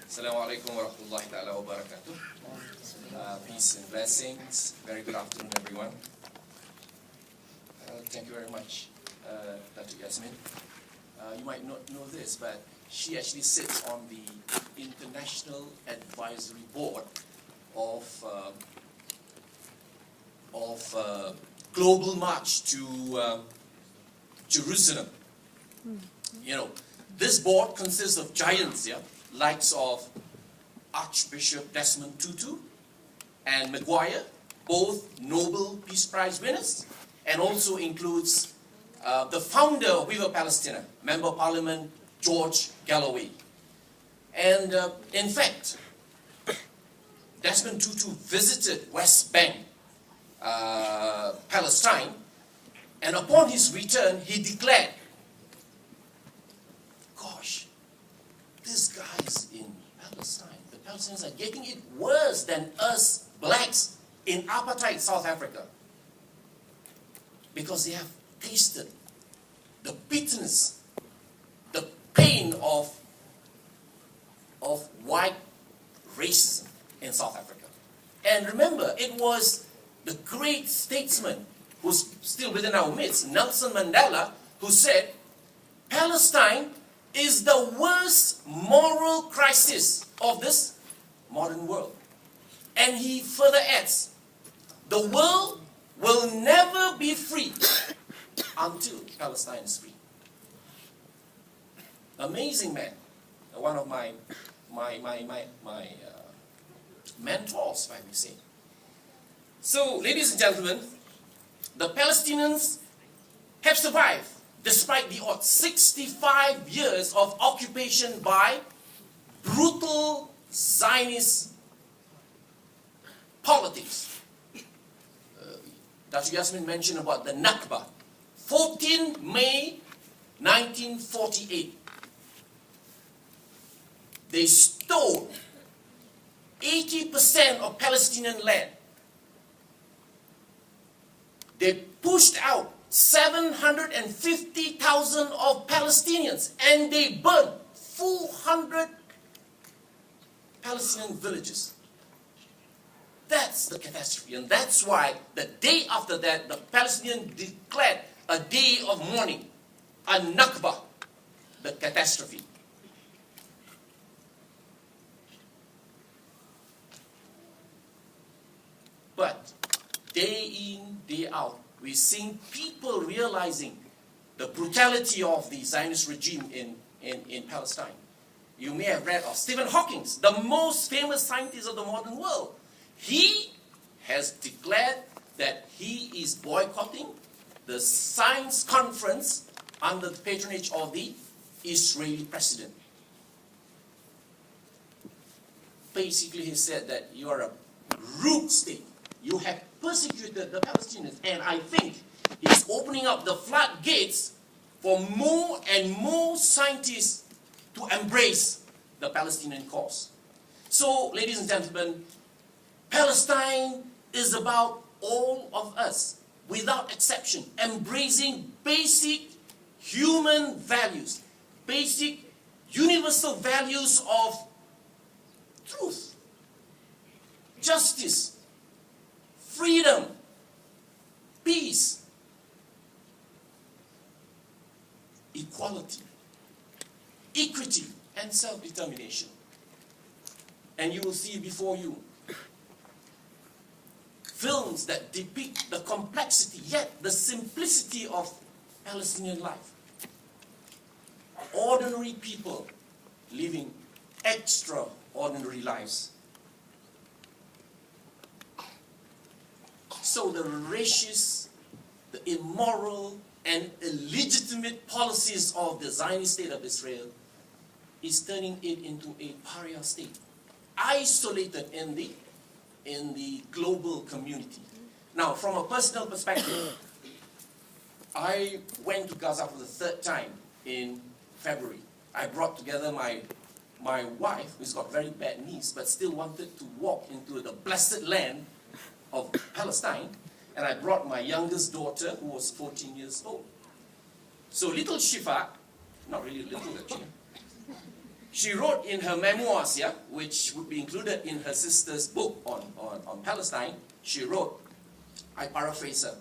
Assalamualaikum warahmatullahi ta'ala wabarakatuh. Peace and blessings. Very good afternoon, everyone. Thank you very much, Dato Yasmin. You might not know this, but she actually sits on the International Advisory Board of Global March to Jerusalem. You know, this board consists of giants, yeah, likes of Archbishop Desmond Tutu and Maguire, both Nobel Peace Prize winners, and also includes the founder of Viva Palestina, Member of Parliament George Galloway. And in fact, Desmond Tutu visited West Bank, Palestine, and upon his return, he declared, gosh, these guys in Palestine, the Palestinians are getting it worse than us blacks in apartheid South Africa. Because they have tasted the bitterness, the pain of white racism in South Africa. And remember, it was the great statesman who's still within our midst, Nelson Mandela, who said, Palestine is the worst moral crisis of this modern world. And he further adds, the world will never be free until Palestine is free. Amazing man. One of my mentors, if I may say. So, ladies and gentlemen, the Palestinians have survived despite the odds, 65 years of occupation by brutal Zionist politics. Dato Yasmin mentioned about the Nakba. 14 May 1948. They stole 80% of Palestinian land. They pushed out 750,000 of Palestinians, and they burned 400 Palestinian villages. That's the catastrophe, and that's why the day after that, the Palestinians declared a day of mourning, a Nakba, the catastrophe. But day in, day out, we're seeing people realizing the brutality of the Zionist regime in Palestine. You may have read of Stephen Hawking, the most famous scientist of the modern world. He has declared that he is boycotting the science conference under the patronage of the Israeli president. Basically, he said that you are a rude state. You have persecuted the Palestinians, and I think he's opening up the floodgates for more and more scientists to embrace the Palestinian cause. So, ladies and gentlemen, Palestine is about all of us, without exception, embracing basic human values, basic universal values of truth, justice, freedom, peace, equality, equity, and self-determination. And you will see before you films that depict the complexity, yet the simplicity of Palestinian life. Ordinary people living extraordinary lives. So the racist, the immoral, and illegitimate policies of the Zionist state of Israel is turning it into a pariah state, isolated in the global community. Now, from a personal perspective, I went to Gaza for the third time in February. I brought together my wife, who's got very bad knees, but still wanted to walk into the blessed land of Palestine, and I brought my youngest daughter, who was 14 years old. So little Shifa, not really little actually, She wrote in her memoirs, yeah, which would be included in her sister's book on Palestine, she wrote, I paraphrase her,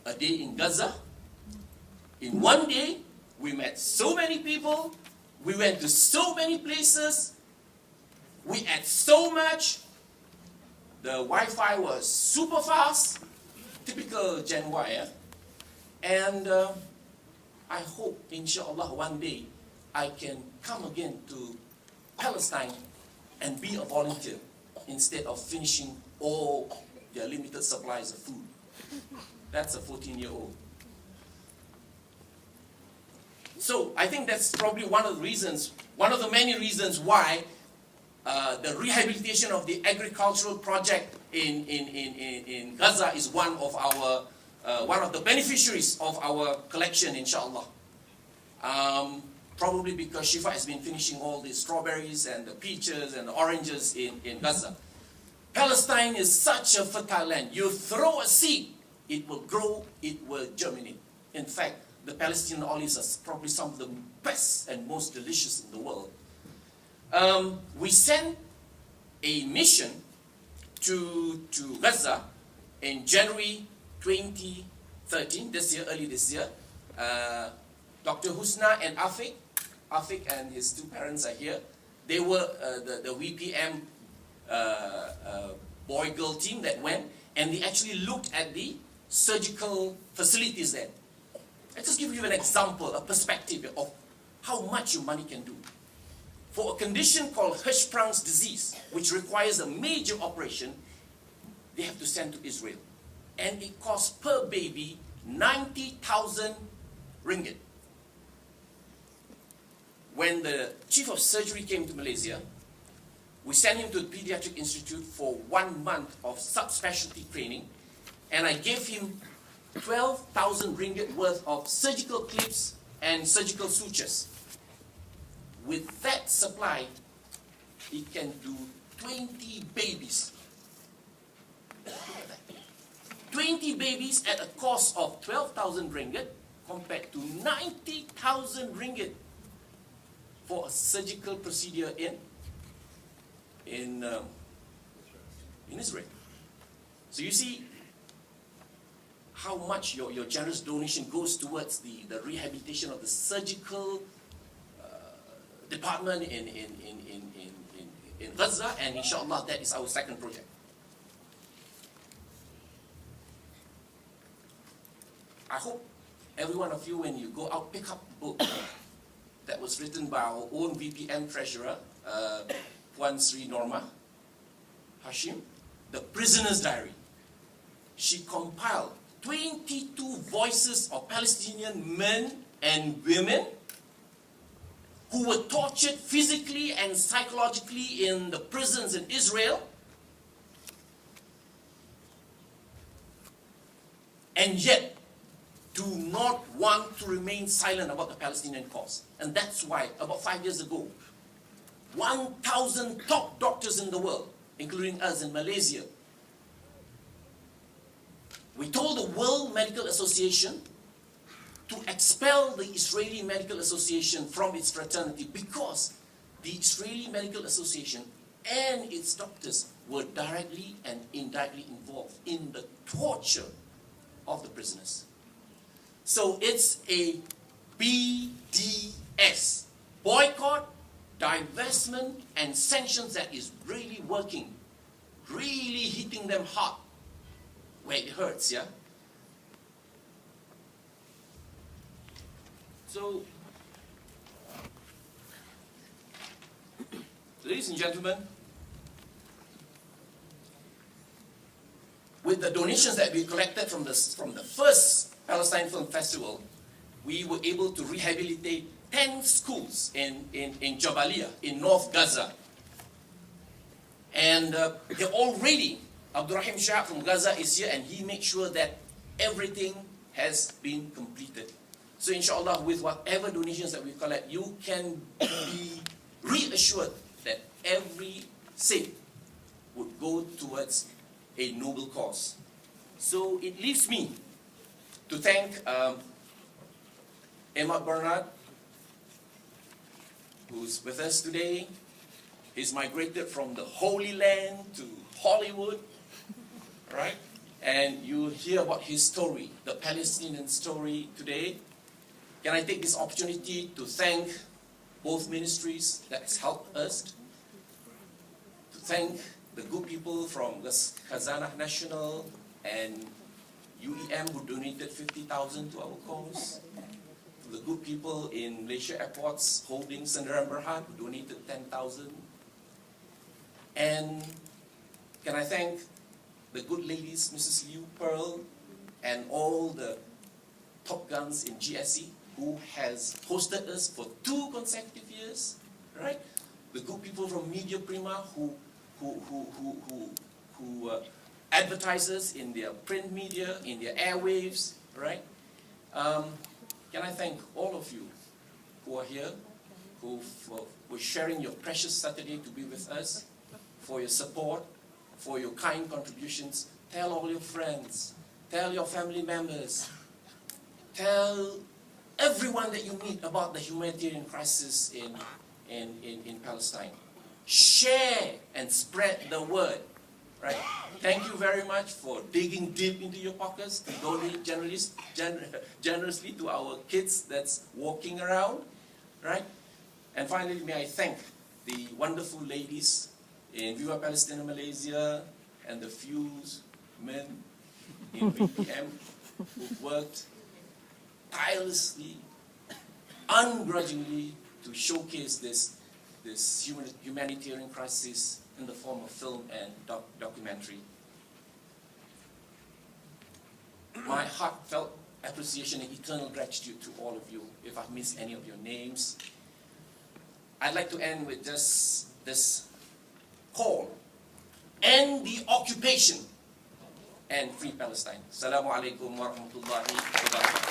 a day in Gaza, in one day, we met so many people, we went to so many places, we ate so much, the Wi-Fi was super fast, typical Gen Y, yeah? And I hope, inshallah, one day I can come again to Palestine and be a volunteer instead of finishing all their limited supplies of food. That's a 14-year-old. So I think that's probably one of the reasons, one of the many reasons why the rehabilitation of the agricultural project in Gaza is one of the beneficiaries of our collection, inshallah. Probably because Shifa has been finishing all the strawberries and the peaches and the oranges in Gaza. Palestine is such a fertile land. You throw a seed, it will grow, it will germinate. In fact, the Palestinian olives are probably some of the best and most delicious in the world. We sent a mission to Gaza in January 2013, early this year. Dr. Husna and Afiq and his two parents are here. They were the VPM boy-girl team that went, and they actually looked at the surgical facilities there. Let's just give you an example, a perspective of how much your money can do. For a condition called Hirschsprung's disease, which requires a major operation, they have to send to Israel. And it costs per baby 90,000 ringgit. When the chief of surgery came to Malaysia, we sent him to the Pediatric Institute for 1 month of subspecialty training, and I gave him 12,000 ringgit worth of surgical clips and surgical sutures. With that supply, he can do 20 babies. 20 babies at a cost of 12,000 ringgit compared to 90,000 ringgit for a surgical procedure in Israel. So you see how much your generous donation goes towards the rehabilitation of the surgical department in Gaza, and inshallah that is our second project. I hope every one of you, when you go out, pick up a book that was written by our own VPM treasurer, Puan Sri Norma Hashim, The Prisoner's Diary. She compiled 22 voices of Palestinian men and women who were tortured physically and psychologically in the prisons in Israel, and yet do not want to remain silent about the Palestinian cause. And that's why, about 5 years ago, 1,000 top doctors in the world, including us in Malaysia, we told the World Medical Association to expel the Israeli Medical Association from its fraternity because the Israeli Medical Association and its doctors were directly and indirectly involved in the torture of the prisoners. So it's a BDS, boycott, divestment, and sanctions that is really working, really hitting them hard where it hurts, yeah? So, ladies and gentlemen, with the donations that we collected from the first Palestine Film Festival, we were able to rehabilitate 10 schools in Jabalia, in North Gaza. And they're all ready. Abdurrahim Shah from Gaza is here, and he made sure that everything has been completed. So inshallah, with whatever donations that we collect, you can be reassured that every cent would go towards a noble cause. So it leaves me to thank Emma Bernard, who's with us today. He's migrated from the Holy Land to Hollywood, right? And you hear about his story, the Palestinian story today. Can I take this opportunity to thank both ministries that has helped us, to thank the good people from the Khazanah National and UEM who donated 50,000 to our cause, to the good people in Malaysia Airports Holding Senderan Berhad who donated 10,000. And can I thank the good ladies, Mrs. Liu Pearl, and all the top guns in GSE who has hosted us for 2 consecutive years, right? The good people from Media Prima who advertise us in their print media, in their airwaves, right? Can I thank all of you who are here, who were sharing your precious Saturday to be with us, for your support, for your kind contributions. Tell all your friends, tell your family members, tell everyone that you meet about the humanitarian crisis in Palestine. Share and spread the word, right? Thank you very much for digging deep into your pockets to donate generously to our kids that's walking around, right? And finally, may I thank the wonderful ladies in Viva Palestina Malaysia and the few men in VPM who worked tirelessly, ungrudgingly to showcase this humanitarian crisis in the form of film and documentary. My heartfelt appreciation and eternal gratitude to all of you. If I've missed any of your names, I'd like to end with just this call: end the occupation and free Palestine. Assalamu alaikum warahmatullahi wabarakatuh.